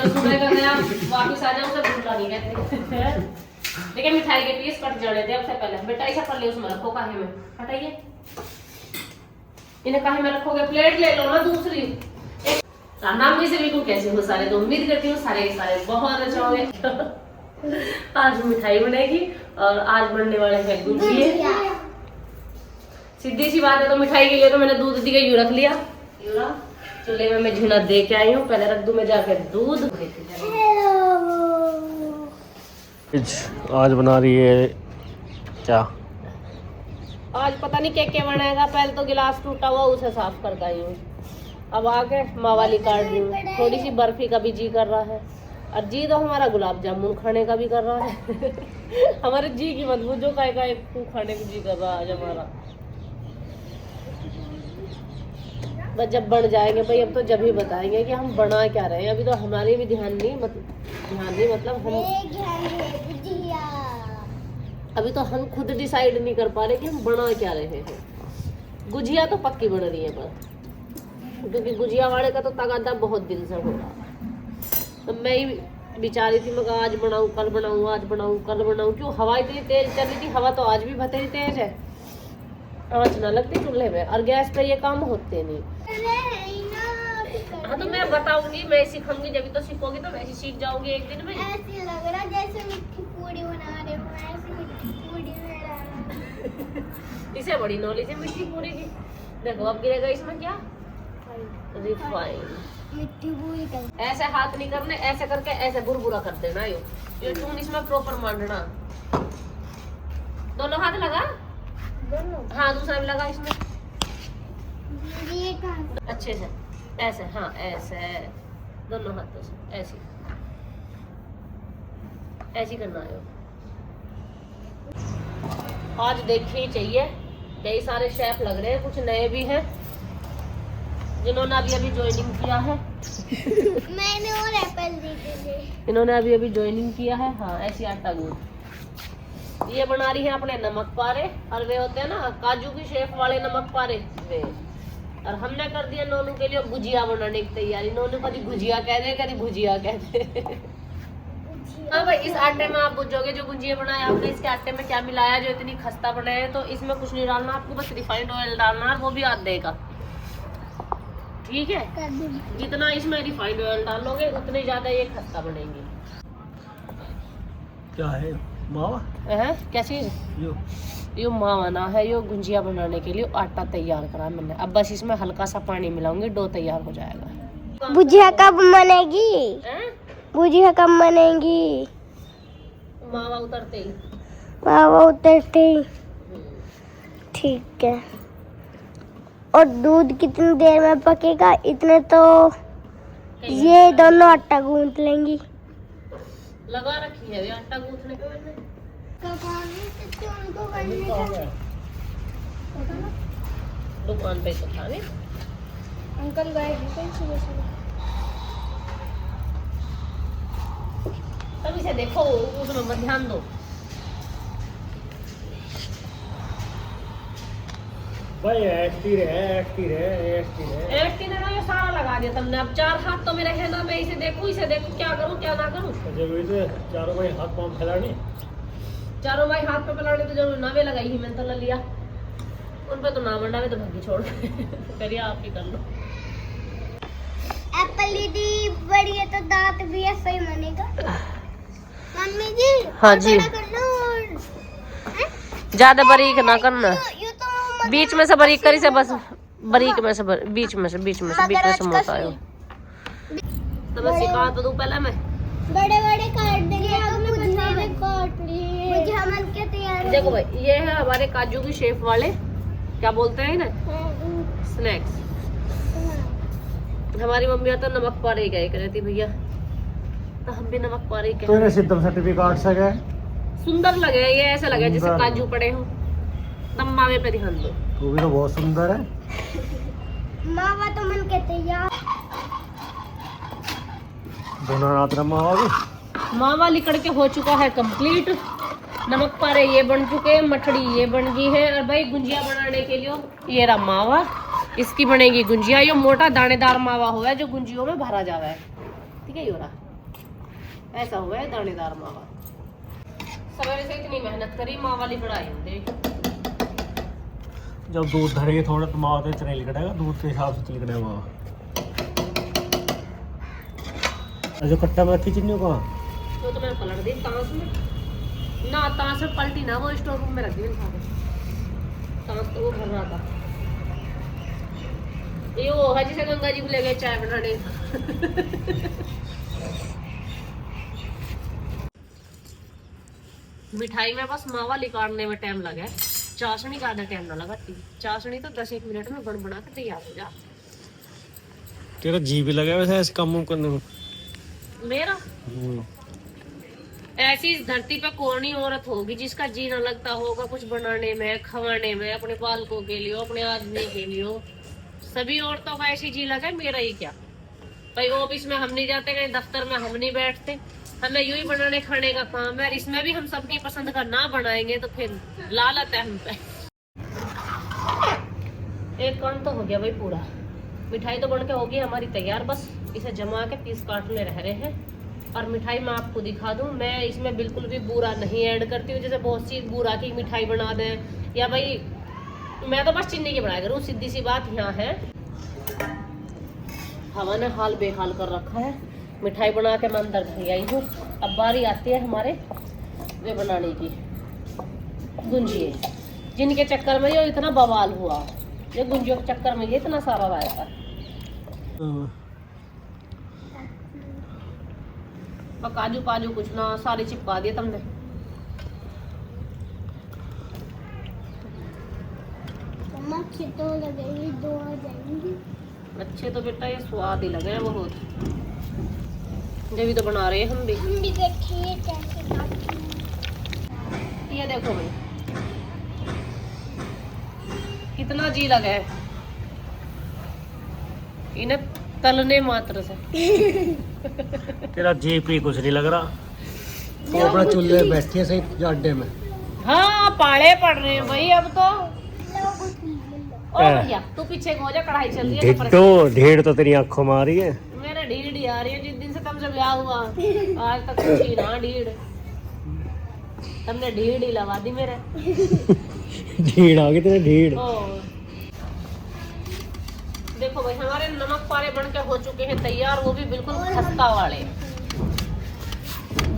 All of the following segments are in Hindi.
जो सुबह का नया वापिस आ जाऊँ उसे भूला नहीं कहते। देखिए मिठाई के पीस कट जाने थे सबसे पहले। बेटा ऐसा कर ले उसमें रखो काहे में, हटाइए इन्हें काहे में रखोगे, प्लेट ले लो ना दूसरी। नाम भी से बिल्कुल कैसे हो सारे, तो उम्मीद करती हूँ सारे के सारे बहुत अच्छे होंगे। आज मिठाई बनेगी और आज बनने वाले हैं गुजिया। सीधी सी बात है, तो मिठाई के लिए तो मैंने दूध दिया यूं रख लिया, चूल्हे में मैं झुना दे के आई हूँ, पहले रख दूं मैं जाके दूध। आज बना रही है क्या? आज पता नहीं क्या बनाएगा। पहले तो गिलास टूटा हुआ उसे साफ करता ही हूँ, अब आके माँ वाली काट रही हूँ। थोड़ी सी बर्फी का भी जी कर रहा है, और जी तो हमारा गुलाब जामुन खाने का भी कर रहा है। हमारे जी की मजबूत जो का खाने को जी कर रहा है आज हमारा। बस जब बन जाएंगे भाई, अब तो जब ही बताएंगे कि हम बना क्या रहे हैं। अभी तो हमारे भी ध्यान नहीं मतलब हम अभी तो हम खुद डिसाइड नहीं कर पा रहे कि हम बना क्या रहे हैं। गुजिया तो पक्की बन रही है पर, क्योंकि गुजिया वाले का तो तगादा बहुत दिन से हो रहा है। तो मैं ही बेचारी थी, मैं आज बनाऊं कल बनाऊं, आज बनाऊं कल बनाऊं। क्यों हवा इतनी तेज चल रही थी, हवा तो आज भी बतेरी तेज है, आँच ना लगती चूल्हे में, और गैस पे ये काम होते नहीं। हाँ तो मैं बताऊंगी, मैं सिखाऊंगी, जब तो सीखोगी तो वैसे सीख जाओगी एक दिन में। ऐसे लग रहा जैसे मिट्टी पूरी बना रहे हो, ऐसे मिट्टी पूरी बना रहे। इसे बड़ी नॉलेज है मिट्टी पूरी की। देखो अब गिरेगा इसमें क्या, रिफाइन मिट्टी पूरी कर। ऐसे हाथ नहीं करने, ऐसे करके ऐसे बुरबुरा कर देना। ये टून इसमें प्रॉपर मांडना। दोनों हाथ लगा, हाँ दूसरा भी लगा इसमें अच्छे से, ऐसे हाँ ऐसे दोनों हाथों से ऐसे ऐसे करना है। आज देखिए ही चाहिए, कई सारे शेफ लग रहे हैं, कुछ नए भी हैं जिन्होंने अभी ज्वाइनिंग किया है। मैंने और एप्पल देखे थे, इन्होंने अभी ज्वाइनिंग किया है। हाँ ऐसी आटा गूंद ये बना रही है अपने नमक पारे, और वे होते हैं ना काजू की शेफ वाले नमक पारे वे। और हमने कर दिया नोनू के लिए गुजिया बनाने की तैयारी। नोनू कभी गुजिया कह दे, कभी भुजिया कह दे। हाँ भाई, इस आटे में आप बुझोगे जो गुजिया बनाया आपने, इसके आटे में क्या मिलाया जो इतनी खस्ता बनाया। तो इसमें कुछ नहीं डालना आपको, बस रिफाइंड ऑयल डालना है, वो भी आधे का, ठीक है। जितना इसमें रिफाइंड ऑयल डालोगे उतनी ज्यादा ये खस्ता बनेगी। क्या है मावा? क्या चीज? यो मावा ना है, यो गुंजिया बनाने के लिए आटा तैयार करा मैंने। अब बस इसमें हल्का सा पानी मिलाऊंगी, डो तैयार हो जाएगा। गुजिया कब बनेगी? गुजिया कब बनेगी? मावा उतरते ही। मावा उतरते ही, ठीक है। और दूध कितनी देर में पकेगा? इतने तो ये दोनों आटा गूंथ लेंगी। लगा रखी है आटा गूंथने के मैंने। दुकान पे तो था अंकल गए सुबह सुबह। तभी से देखो उसमें मत ध्यान दो। भाई ऐसी रहे ये सारा लगा दिया तुमने। अब 4 हाथ तो मेरे है ना, मैं इसे देखूं क्या करूं क्या ना करूं। चारों भाई हाथ पांव फैलाने, चारों भाई हाथ पे फैलाने तो जरूर नावे लगाई ही मैंने तो ले लिया। उन पे तो ना मंडावे तो भग्गी छोड़ करिए आप ही कर लो। एप्पल यदि बड़ी है तो दांत भी ऐसे ही बनेगा। मम्मी जी हाँ जी, करना ज्यादा बारीक ना करना, ये तो बीच में से बारीक करी से, बस बारीक में से बीच में से मोटा है। तो मैं सिखा तो दूं पहले मैं। बड़े बड़े काट देंगे, गुजिया में काट लिए। गुजिया मन के तैयार। देखो भाई ये है हमारे काजू की शेफ वाले, क्या बोलते हैं ना, स्नैक्स। हमारी मम्मी तो नमक पारे क्या कहती भैया, तो हम भी नमक पारे ही कहते हैं। सिद्धम सर्टिफिकेट से गए, सुंदर लगे ये, ऐसे लगे जैसे काजू पड़े हो। तब मावे पे ध्यान दो, तू भी तो बहुत सुंदर है। मावा तो मन के तैयार। मावा लिकड़ के हो चुका है कंप्लीट। नमक पारे ये बन चुके हैं, मठड़ी ये बन गई है। और भाई गुंजिया बनाने के लिए ये रहा मावा, इसकी बनेगी गुंजिया। ये मोटा दानेदार मावा हुआ है जो गुंजियों में भरा जावा है, ठीक है। ये रहा ऐसा हुआ है दानेदार मावा। सवेरे से इतनी मेहनत करी, माँ वाली बढ़ाई होंगे। जब दूध धरेगी थोड़ा तो मावा तो इतना निकलेगा, दूध के हिसाब से निकलेगा मावा। जो कट्टा में रखी चीनी कहाँ? तो मैंने पलट दी तांस में ना, तांस में पलटी ना, वो स्टोर रूम में रख दी तांस, तो वो भर रहा था। ये वो है जिसे गंगा जी को ले गए चाय बनाने। मिठाई में बस मावा निकालने में टाइम लगा है, चाशनी का आधा टाइम ना लगा। चाशनी तो 10-1 मिनट में बन बना के तैयार हो जा। तेरा जी भी लगा वैसे ऐसे काम करने में। मेरा ऐसी इस धरती पे कौन ही औरत होगी जिसका जी न लगता होगा कुछ बनाने में, खवाने में, अपने बालकों के लिए, अपने आदमी के लिए। सभी औरतों का ऐसी जी लगा, मेरा ही क्या भाई। ऑफिस में हम नहीं जाते, कहीं दफ्तर में हम नहीं बैठते, हमें यूं ही बनाने खाने का काम है। इसमें भी हम सबकी पसंद का ना बनाएंगे तो फिर लालत है हम पे। एक काम तो हो गया भाई पूरा, मिठाई तो बन के होगी हमारी तैयार, बस इसे जमा के पीस काटने रह रहे हैं। और मिठाई मैं आपको दिखा दूं, मैं इसमें बिल्कुल भी बूरा नहीं ऐड करती हूँ। जैसे बहुत सी बूरा की मिठाई बना दें, या भाई मैं तो बस चीनी की बनाया करूँ, सीधी सी बात यहाँ है। हवा ने हाल बेहाल कर रखा है, मिठाई बना के मैं अंदर घर आई हूँ। अब बारी आती है हमारे वे बनाने की, गुंजिए, जिनके चक्कर में ये इतना बवाल हुआ। ये गुंजियों के चक्कर में ये इतना सारा रायता, काजू पाजू कुछ ना सारे चिपका दिए तुमने। अच्छे तो लगेंगे, 2 आ जाएंगी। अच्छे तो बेटा ये स्वाद ही लगे हैं बहुत, जब तो बना रहे हैं हम भी। देखिए कैसे काटती हूं। ये देखो भाई कितना जी लगा है इन्हें तलने मात्र से। तेरा जी पी कुछ नहीं लग रहा, तो अपना चूल्हे पे बैठी है सही जाडे में। हाँ पाले पड़ रहे हैं भाई अब तो। ओ भैया तू पीछे हो जा, कढ़ाई चल रही है। ढेर तो तेरी आंखों में आ रही है। मेरे ढीढ़ ही आ रही है, जिस दिन से तुमसे ब्याह हुआ आज तक कुछ ही ना ढीढ़। तुमने ढीढ़ ही लगा दी मेरे। ढीढ़ आ गई तेरे ढीढ़। देखो भाई हमारे नमक पारे बन के हो चुके हैं तैयार, वो भी बिल्कुल खस्ता वाले,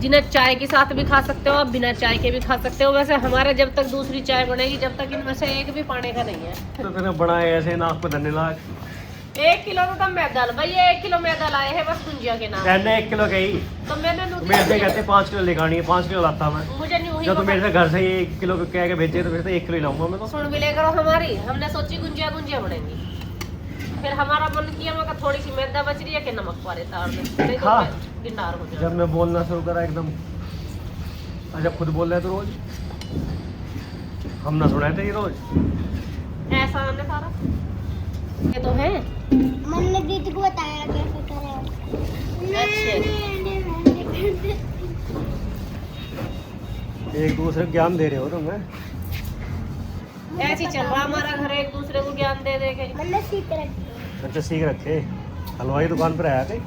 जिन्हें चाय के साथ भी खा सकते हो आप, बिना चाय के भी खा सकते हो। वैसे हमारा जब तक दूसरी चाय बनेगी जब तक इनमें से एक भी पाने का नहीं है। तो तेने बनाए ऐसे नाक पे धरने लाग। 1 किलो तो तब मैदा भाई, 1 किलो मैदा लाए हैं बस गुंजिया के नाम। मैंने 1 किलो कही तो मैंने मेरे से कहते 5 किलो लेगानी है, 5 किलो लाता मैं। मुझे नहीं हुई जब तो मेरे से घर से ही 1 किलो कह के भेजे तो फिर तो 1 किलो लाऊंगा मैं। तो सुन भी ले करो हमारी, हमने सोची गुंजिया गुंजिया बनेंगी, फिर हमारा मन किया मैं थोड़ी सी मैदा बच रही है कि नमक पारे तार दे, नहीं तो हाँ। मैं गिनार हो जाऊंगा। जब मैं बोलना शुरू करा एकदम, अच्छा खुद बोल रहे तो रोज हम ना सुनाए थे ये रोज ऐसा हमने सारा ये तो है। मैंने दीदी को बताया कैसे करें। एक दूसरे को ज्ञान दे रहे हो तुम। ऐसे ही चल रहा हमारा घर, एक दूसरे को ज्ञान दे दे के। मैंने सीख रखी। अच्छा सीख रखे, हलवाई दुकान पर आया थे।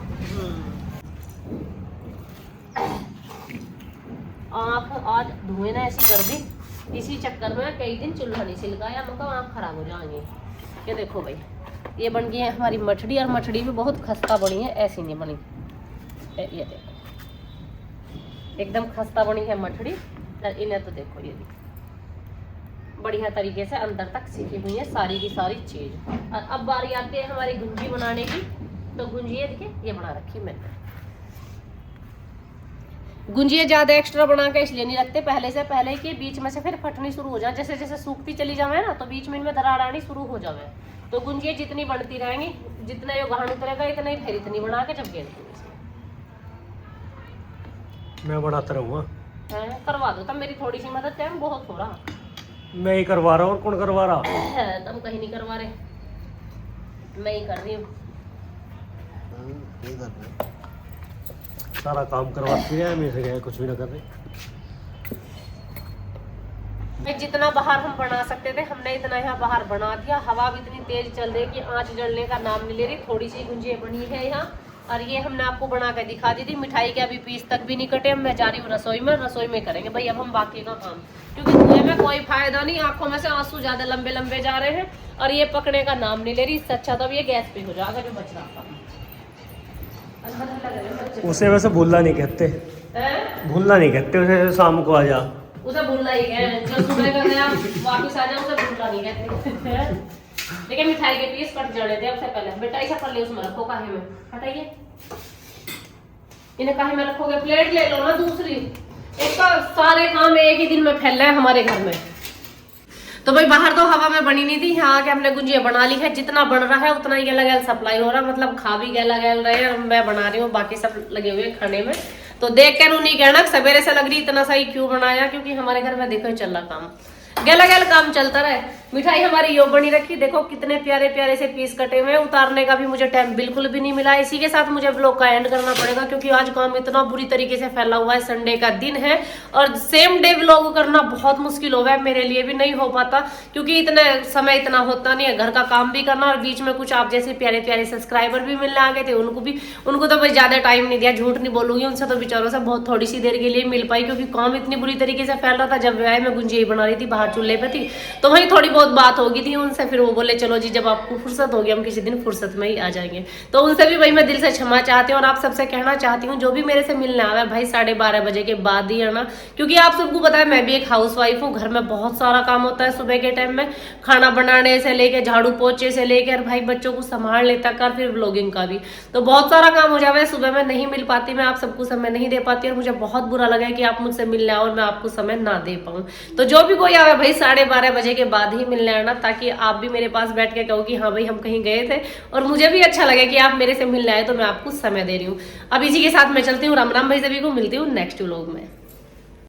आँख आज धुएं ना ऐसी कर दी, इसी चक्कर में कई दिन चूल्हा नहीं सिलकाया, मतलब आँख खराब हो जाएंगे। ये देखो भाई ये बन गई है हमारी मठड़ी, और मठड़ी भी बहुत खस्ता बनी है, ऐसी नहीं बनी। ये देखो एकदम खस्ता बनी है मठड़ी। इन्हें तो देखो ये बढ़िया तरीके से अंदर तक सीखी हुई है सारी की सारी चीज। और अब बारी आती है हमारी गुंजी बनाने की। तो गुंजिया देखिए ये बना रखी मैंने। गुंजिया ज्यादा एक्स्ट्रा बना के इसलिए नहीं रखते पहले से, पहले कि बीच में से फिर फटनी शुरू हो जाए। जैसे जैसे सूखती चली जावे ना तो बीच में इनमें दरार आनी शुरू हो जावे। तो गुंजिया जितनी बनती रहेंगी, जितना ये गहन उतरेगा इतना ही, फिर इतनी बना के जब गेंद मैं बनाता रहूँगा। करवा दो तब मेरी थोड़ी सी मदद है, बहुत हो रहा। मैं ही करवा रहा हूँ और कौन करवा रहा? तुम कहीं नहीं करवा रहे, मैं ही कर रही हूँ। सारा काम करवाती है, मेरे से गए कुछ भी ना कर रही। जितना बाहर हम बना सकते थे हमने इतना यहाँ बाहर बना दिया। हवा भी इतनी तेज चल रही है कि आँच जलने का नाम नहीं ले रही। थोड़ी सी गुंजिया बनी है यहाँ, और ये हमने आपको बना के दिखा दी थी। मिठाई के अभी पीस तक भी नहीं कटे, मैं जा रही हूँ रसोई में करेंगे भाई अब हम बाकी का काम, क्योंकि धुएं में कोई फायदा नहीं, आंखों में से आंसू ज्यादा लंबे लंबे जा रहे हैं और ये पकने का नाम नहीं ले रही। इससे अच्छा तो अब ये गैस पे हो जाएगा जो बच रहा था। उसे वैसे भूलना नहीं कहते, भूलना नहीं कहते उसे, शाम को आ जा, उसे भूलना ही है, जो सुबह का नया वापस आ जाए उसे भूलना नहीं कहते। लेकिन मिठाई के पीस कट जाने थे अब से पहले। बेटा ऐसा कर ले, उसमें रखो काहे में, हटाइए इन्हें, काहे में रखोगे, प्लेट ले लो ना दूसरी, एक तो सारे काम एक ही दिन में फैल रहे हैं हमारे घर में। तो भाई बाहर तो हवा में बनी नहीं थी, यहाँ आके हमने गुंजिया बना ली है। जितना बन रहा है उतना ही गैला गैल सप्लाई हो रहा है, मतलब खा भी गैला गैल रहे हैं, मैं बना रही हूँ, बाकी सब लगे हुए खाने में। तो देख के नहीं कहना सवेरे से लग रही इतना सही क्यों बनाया, क्योंकि हमारे घर में देखो चल रहा काम, गैला गैल काम चलता रहे। मिठाई हमारी यो बनी रखी, देखो कितने प्यारे प्यारे से पीस कटे हुए, उतारने का भी मुझे टाइम बिल्कुल भी नहीं मिला। इसी के साथ मुझे व्लॉग का एंड करना पड़ेगा, क्योंकि आज काम इतना बुरी तरीके से फैला हुआ है, संडे का दिन है और सेम डे व्लॉग करना बहुत मुश्किल हो गया है, मेरे लिए भी नहीं हो पाता, क्योंकि इतने समय इतना होता नहीं है, घर का काम भी करना और बीच में कुछ आप जैसे प्यारे प्यारे सब्सक्राइबर भी मिलने आ गए थे, उनको तो भाई ज्यादा टाइम नहीं दिया, झूठ नहीं बोलूंगी, उनसे तो बेचारों से बहुत थोड़ी सी देर के लिए मिल पाई, क्योंकि काम इतनी बुरी तरीके से फैल रहा था। जब आए मैं गुंजिया बना रही थी, बाहर चूल्हे पे थी, तो वहीं थोड़ी बहुत बात हो गई थी उनसे, फिर वो बोले चलो जी जब आपको फुर्सत होगी हम किसी दिन फुर्सत में ही आ जाएंगे। तो उनसे भी भाई मैं दिल से क्षमा चाहती हूँ और आप सबसे कहना चाहती हूँ जो भी मेरे से मिलने आ रहा है भाई 12:30 बजे के बाद ही आना, क्योंकि आप सबको पता है मैं भी एक हाउसवाइफ हूँ, घर में बहुत सारा काम होता है सुबह के टाइम में, खाना बनाने से लेकर झाड़ू पोछे से लेकर भाई बच्चों को संभाल लेता कर, फिर व्लॉगिंग का भी, तो बहुत सारा काम हो जाए, सुबह में नहीं मिल पाती, मैं आप सबको समय नहीं दे पाती और मुझे बहुत बुरा लगा कि आप मुझसे मिलने आओ और मैं आपको समय ना दे पाऊँ। तो जो भी कोई आवे भाई 12:30 बजे के बाद ही मिलने आना, ताकि आप भी मेरे पास बैठ के कहो कि हाँ भाई हम कहीं गए थे और मुझे भी अच्छा लगे कि आप मेरे से मिलने आए, तो मैं आपको समय दे रही हूँ। अब इसी के साथ मैं चलती हूँ, राम राम भाई, सभी को मिलती हूँ नेक्स्ट व्लॉग में।